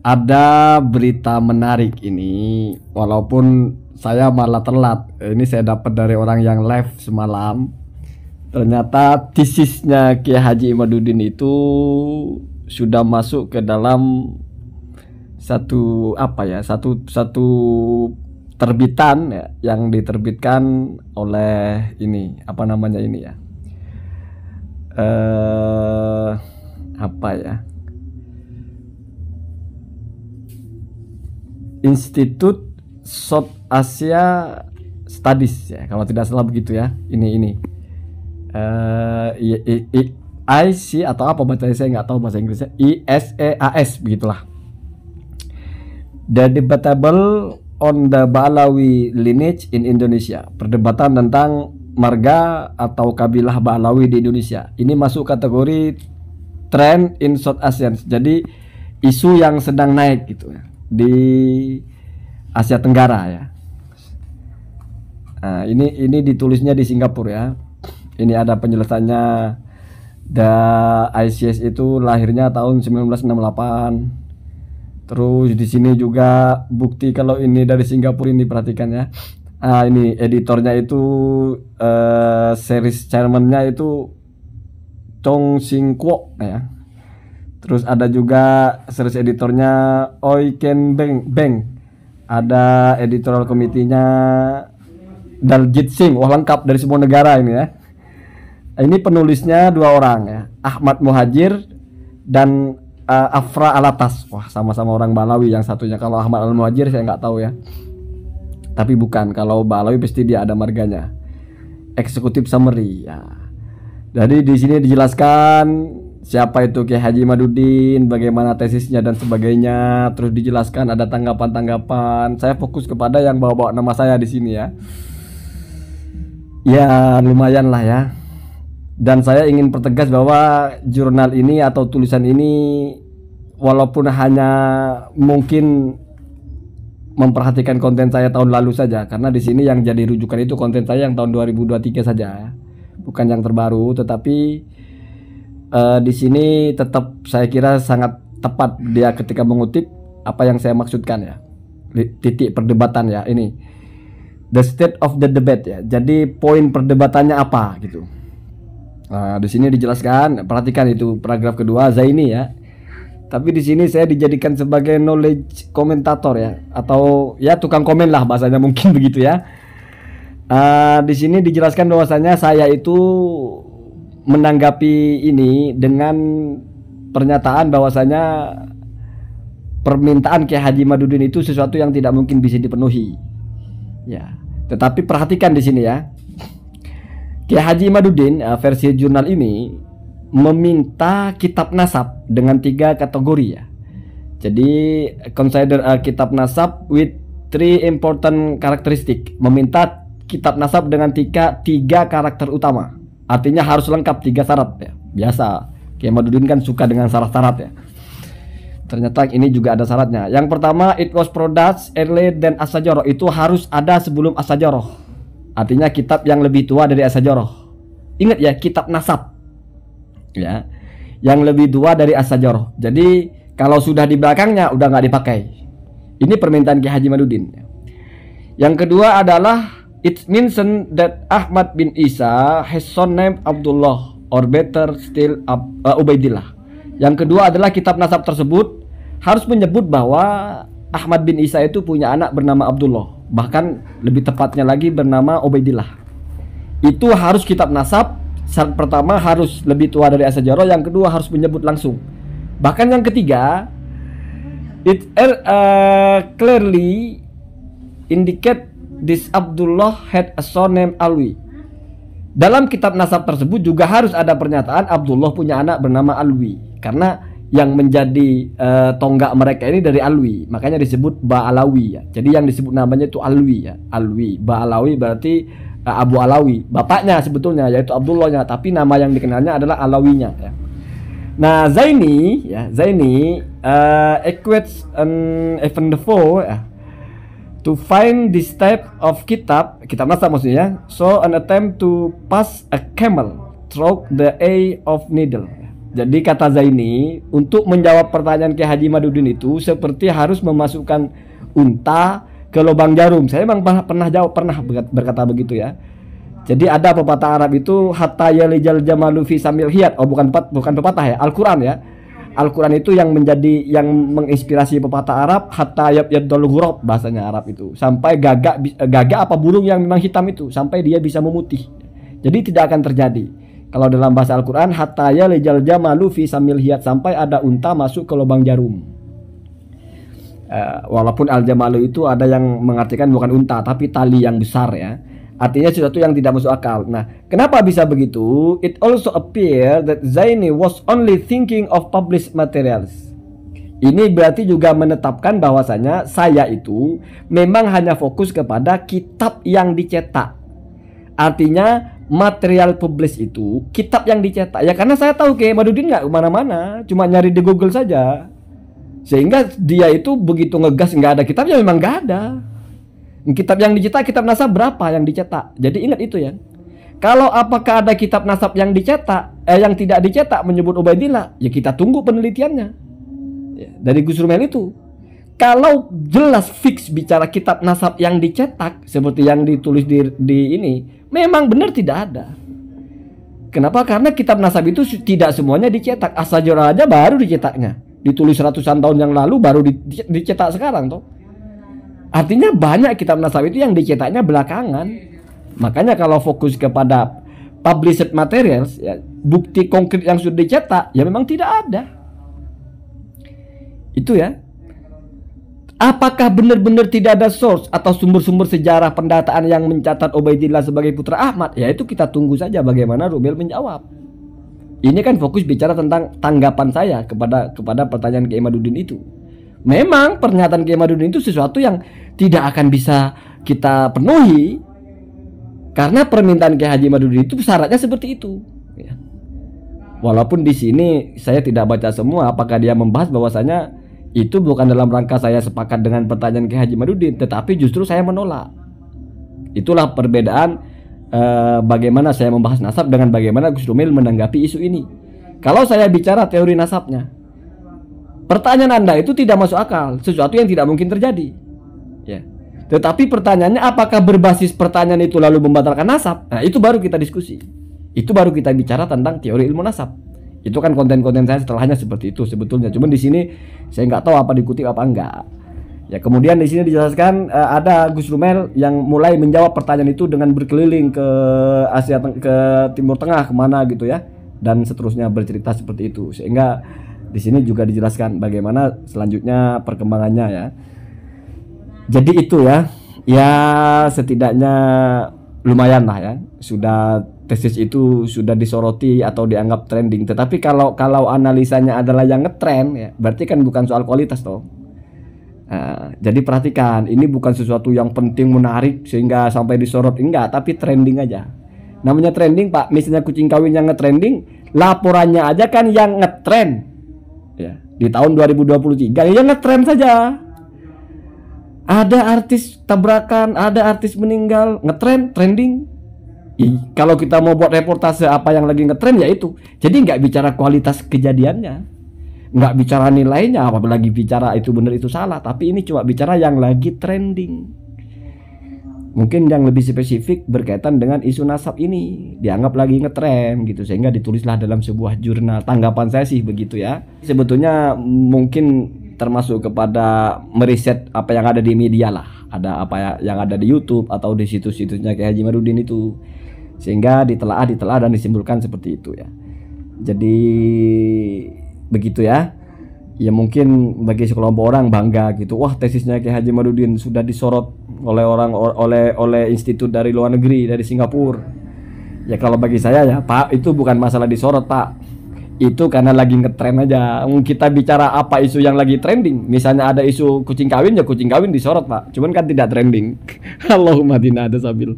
Ada berita menarik ini, walaupun saya malah telat. Ini saya dapat dari orang yang live semalam. Ternyata tesisnya Kiai Haji Imaduddin itu sudah masuk ke dalam satu apa ya, satu terbitan ya, yang diterbitkan oleh ini apa namanya ini ya, apa ya, Institut South Asia Studies ya, kalau tidak salah begitu ya. Ini IC atau apa bacanya, saya nggak tahu bahasa Inggrisnya. ISEAS begitulah. The Debatable on the Ba'alawi Lineage in Indonesia. Perdebatan tentang marga atau kabilah Ba'alawi di Indonesia. Ini masuk kategori trend in South Asian. Jadi isu yang sedang naik gitu ya di Asia Tenggara ya. Nah, ini ditulisnya di Singapura ya. Ini ada penjelasannya. The ICS itu lahirnya tahun 1968. Terus di sini juga bukti kalau ini dari Singapura, ini perhatikan ya. Ini editornya itu series chairman-nya itu Chong Sing Kwok ya. Terus ada juga series editornya Oi Ken Beng. Ada editorial komitinya Daljit Singh. Wah, lengkap dari semua negara ini ya. Ini penulisnya dua orang ya, Ahmad Muhajir dan Afra Alatas. Wah, sama-sama orang Ba'alawi yang satunya. Kalau Ahmad Al-Muhajir saya nggak tahu ya. Tapi bukan, kalau Ba'alawi pasti dia ada marganya. Executive summary ya. Jadi di sini dijelaskan siapa itu Kiai Haji Imaduddin, bagaimana tesisnya dan sebagainya. Terus dijelaskan ada tanggapan-tanggapan. Saya fokus kepada yang bawa-bawa nama saya di sini ya. Ya lumayan lah ya. Dan saya ingin pertegas bahwa jurnal ini atau tulisan ini walaupun hanya mungkin memperhatikan konten saya tahun lalu saja, karena di sini yang jadi rujukan itu konten saya yang tahun 2023 saja, bukan yang terbaru. Tetapi di sini tetap saya kira sangat tepat dia ketika mengutip apa yang saya maksudkan ya, titik perdebatan ya, ini the state of the debate ya. Jadi poin perdebatannya apa gitu. Nah, di sini dijelaskan, perhatikan itu paragraf kedua Zaini ya. Tapi di sini saya dijadikan sebagai knowledge komentator ya, atau ya tukang komen lah bahasanya mungkin begitu ya. Di sini dijelaskan bahwasanya saya itu menanggapi ini dengan pernyataan bahwasanya permintaan Kiai Haji Imaduddin itu sesuatu yang tidak mungkin bisa dipenuhi. Ya, tetapi perhatikan di sini ya. Kiai Haji Imaduddin versi jurnal ini meminta kitab nasab dengan 3 kategori ya. Jadi consider kitab nasab with 3 important characteristic. Meminta kitab nasab dengan tiga karakter utama. Artinya harus lengkap 3 syarat ya. Biasa Kiai Imaduddin kan suka dengan syarat-syarat ya. Ternyata ini juga ada syaratnya. Yang pertama, it was produced earlier than As-Sajarah. Itu harus ada sebelum As-Sajarah. Artinya kitab yang lebih tua dari As-Sajarah. Ingat ya, kitab nasab ya, yang lebih tua dari As-Sajarah. Jadi kalau sudah di belakangnya udah nggak dipakai. Ini permintaan Kiai Haji Imaduddin. Yang kedua adalah it mentions that Ahmad bin Isa has son named Abdullah, or better still Ubaidillah. Yang kedua adalah kitab nasab tersebut harus menyebut bahwa Ahmad bin Isa itu punya anak bernama Abdullah, bahkan lebih tepatnya lagi bernama Ubaidillah. Itu harus kitab nasab. Syarat pertama harus lebih tua dari As-Sajarah, yang kedua harus menyebut langsung. Bahkan yang ketiga, it clearly indicate this Abdullah had a son named Alwi. Dalam kitab nasab tersebut juga harus ada pernyataan Abdullah punya anak bernama Alwi, karena yang menjadi tonggak mereka ini dari Alwi, makanya disebut Ba'alawi ya. Jadi yang disebut namanya itu Alwi ya, Alwi. Ba'alawi berarti Abu Alawi, bapaknya sebetulnya yaitu Abdullahnya, tapi nama yang dikenalnya adalah Alawinya ya. Nah, Zaini ya, Zaini equates an even the four ya, to find this type of kitab nasab maksudnya, so an attempt to pass a camel through the eye of needle. Jadi kata Zaini, untuk menjawab pertanyaan Kiai Haji Madudin itu seperti harus memasukkan unta ke lubang jarum. Saya memang pernah berkata begitu ya. Jadi ada pepatah Arab itu hatta yalijal jamalu fi samil hiyat. Oh bukan pepatah ya, Al-Qur'an ya. Al-Qur'an itu yang menginspirasi pepatah Arab hatta yabyadul ghurab, bahasanya Arab itu. Sampai gagak apa burung yang memang hitam itu sampai dia bisa memutih. Jadi tidak akan terjadi. Kalau dalam bahasa Al-Quran, hatta yalijal jamalu fi samil hiyat, sampai ada unta masuk ke lubang jarum. Walaupun al-jamalu itu ada yang mengartikan bukan unta, tapi tali yang besar ya. Artinya sesuatu yang tidak masuk akal. Nah, kenapa bisa begitu? It also appear that Zaini was only thinking of published materials. Ini berarti juga menetapkan bahwasanya saya itu memang hanya fokus kepada kitab yang dicetak. Artinya material publish itu kitab yang dicetak ya, karena saya tahu Kiai Madudin nggak kemana-mana, cuma nyari di Google saja, sehingga dia itu begitu ngegas nggak ada kitabnya, memang nggak ada. Kitab yang dicetak, kitab nasab berapa yang dicetak? Jadi ingat itu ya. Kalau apakah ada kitab nasab yang dicetak, yang tidak dicetak menyebut Ubaidillah, ya kita tunggu penelitiannya ya, dari Gus Rumel itu. Kalau jelas fix bicara kitab nasab yang dicetak seperti yang ditulis di ini, memang benar tidak ada. Kenapa? Karena kitab nasab itu tidak semuanya dicetak. As-Sajarah aja baru dicetaknya. Ditulis ratusan tahun yang lalu baru dicetak sekarang toh. Artinya banyak kitab nasab itu yang dicetaknya belakangan. Makanya kalau fokus kepada published materials ya, bukti konkret yang sudah dicetak ya memang tidak ada. Itu ya. Apakah benar-benar tidak ada source atau sumber-sumber sejarah pendataan yang mencatat Ubaidillah sebagai putra Ahmad? Ya itu kita tunggu saja bagaimana Rumel menjawab. Ini kan fokus bicara tentang tanggapan saya kepada pertanyaan Kiai Madudin itu. Memang pernyataan Kiai Madudin itu sesuatu yang tidak akan bisa kita penuhi, karena permintaan Kiai Haji Madudin itu syaratnya seperti itu. Ya. Walaupun di sini saya tidak baca semua apakah dia membahas bahwasanya itu bukan dalam rangka saya sepakat dengan pertanyaan Kiai Haji Madudin, tetapi justru saya menolak. Itulah perbedaan bagaimana saya membahas nasab dengan bagaimana Gus Rumil menanggapi isu ini. Kalau saya bicara teori nasabnya, pertanyaan Anda itu tidak masuk akal, sesuatu yang tidak mungkin terjadi. Ya. Tetapi pertanyaannya apakah berbasis pertanyaan itu lalu membatalkan nasab? Nah, itu baru kita diskusi. Itu baru kita bicara tentang teori ilmu nasab. Itu kan konten-konten saya setelahnya seperti itu sebetulnya. Cuman di sini saya nggak tahu apa dikutip apa enggak. Ya kemudian di sini dijelaskan ada Gus Rumel yang mulai menjawab pertanyaan itu dengan berkeliling ke Asia, ke Timur Tengah kemana gitu ya, dan seterusnya bercerita seperti itu. Sehingga di sini juga dijelaskan bagaimana selanjutnya perkembangannya ya. Jadi itu ya, ya setidaknya lumayan lah ya, sudah tesis itu sudah disoroti atau dianggap trending. Tetapi kalau analisanya adalah yang ngetren ya, berarti kan bukan soal kualitas toh. Nah, jadi perhatikan, ini bukan sesuatu yang penting menarik sehingga sampai disorot, enggak, tapi trending aja. Namanya trending Pak, misalnya kucing kawin yang ngetrending, laporannya aja kan yang ngetren ya, di tahun 2023 yang ngetren saja. Ada artis tabrakan, ada artis meninggal, ngetren, trending. Kalau kita mau buat reportase apa yang lagi ngetren ya itu. Jadi nggak bicara kualitas kejadiannya, nggak bicara nilainya, apalagi bicara itu benar itu salah. Tapi ini cuma bicara yang lagi trending. Mungkin yang lebih spesifik berkaitan dengan isu nasab ini dianggap lagi ngetren gitu, sehingga ditulislah dalam sebuah jurnal. Tanggapan saya sih begitu ya. Sebetulnya mungkin termasuk kepada meriset apa yang ada di media lah, ada apa yang ada di YouTube atau di situs-situsnya Kiai Haji Madudin itu, sehingga ditelaah dan disimpulkan seperti itu ya. Jadi begitu ya. Ya mungkin bagi sekelompok orang bangga gitu, wah tesisnya Kiai Haji Madudin sudah disorot oleh oleh institut dari luar negeri, dari Singapura. Ya kalau bagi saya ya Pak, itu bukan masalah disorot Pak, itu karena lagi ngetren aja. Kita bicara apa isu yang lagi trending. Misalnya ada isu kucing kawin ya kucing kawin disorot Pak, cuman kan tidak trending. Allahumma dina ada sabil.